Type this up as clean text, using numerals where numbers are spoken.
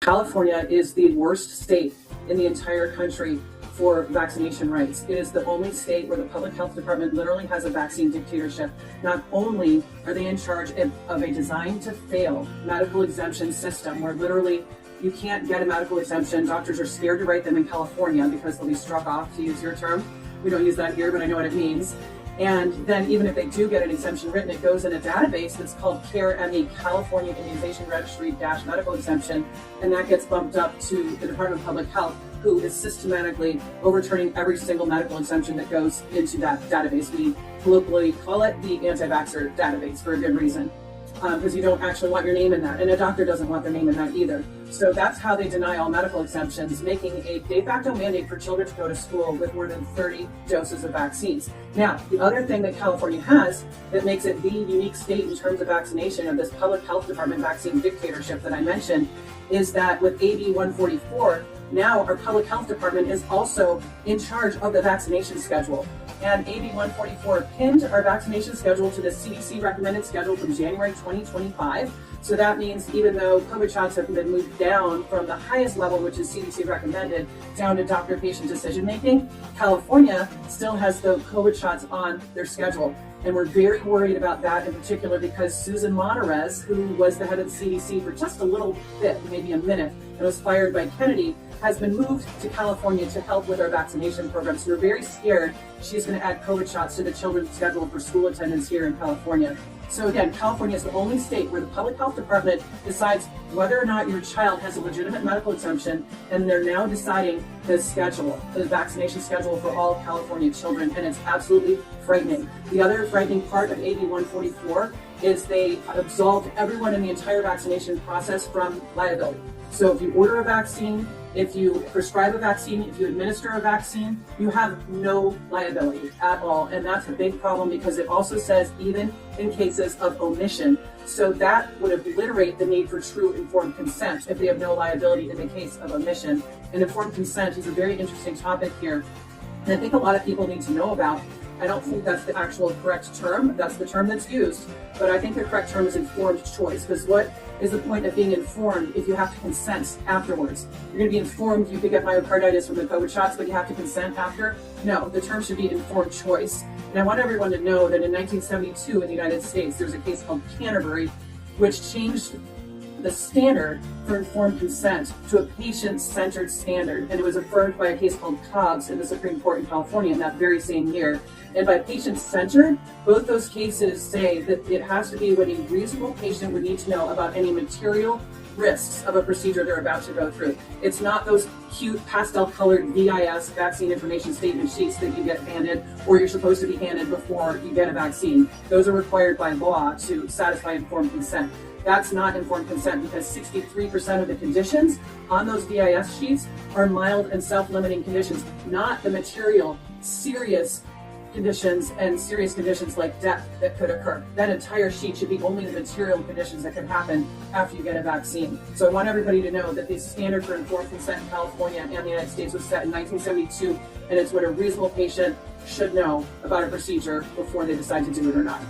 California is the worst state in the entire country for vaccination rights. It is the only state where the public health department literally has a vaccine dictatorship. Not only are they in charge of a designed to fail medical exemption system where literally you can't get a medical exemption. Doctors are scared to write them in California because they'll be struck off, to use your term. We don't use that here, but I know what it means. And then even if they do get an exemption written, it goes in a database that's called CARE-ME, California Immunization Registry-Medical Exemption, and that gets bumped up to the Department of Public Health, who is systematically overturning every single medical exemption that goes into that database. We colloquially call it the anti-vaxxer database for a good reason, because you don't actually want your name in that, and a doctor doesn't want their name in that either. So that's how they deny all medical exemptions, making a de facto mandate for children to go to school with more than 30 doses of vaccines. Now, the other thing that California has that makes it the unique state in terms of vaccination of this public health department vaccine dictatorship that I mentioned is that with AB 144, now our public health department is also in charge of the vaccination schedule. And AB 144 pinned our vaccination schedule to the CDC recommended schedule from January 2025. So that means even though COVID shots have been moved down from the highest level, which is CDC recommended, down to doctor-patient decision-making, California still has the COVID shots on their schedule. And we're very worried about that in particular because Susan Monterez, who was the head of the CDC for just a little bit, maybe a minute, and was fired by Kennedy, has been moved to California to help with our vaccination program. So we're very scared she's going to add COVID shots to the children's schedule for school attendance here in California. So again, California is the only state where the public health department decides whether or not your child has a legitimate medical exemption, and they're now deciding the schedule, the vaccination schedule for all California children, and it's absolutely frightening. The other frightening part of AB 144 is they absolved everyone in the entire vaccination process from liability. So if you order a vaccine, if you prescribe a vaccine, if you administer a vaccine, you have no liability at all. And that's a big problem because it also says even in cases of omission. So that would obliterate the need for true informed consent if they have no liability in the case of omission. And informed consent is a very interesting topic here. And I think a lot of people need to know about. I don't think that's the actual correct term. That's the term that's used. But I think the correct term is informed choice. Because what is the point of being informed if you have to consent afterwards? You're going to be informed you could get myocarditis from the COVID shots, but you have to consent after? No, the term should be informed choice. And I want everyone to know that in 1972 in the United States, there's a case called Canterbury, which changed the standard for informed consent to a patient-centered standard. And it was affirmed by a case called Cobbs in the Supreme Court in California in that very same year. And by patient-centered, both those cases say that it has to be what a reasonable patient would need to know about any material risks of a procedure they're about to go through. It's not those cute pastel-colored VIS, vaccine information statement sheets that you get handed or you're supposed to be handed before you get a vaccine. Those are required by law to satisfy informed consent. That's not informed consent because 63% of the conditions on those VIS sheets are mild and self-limiting conditions, not the material, serious conditions and serious conditions like death that could occur. That entire sheet should be only the material conditions that can happen after you get a vaccine. So I want everybody to know that the standard for informed consent in California and the United States was set in 1972, and it's what a reasonable patient should know about a procedure before they decide to do it or not.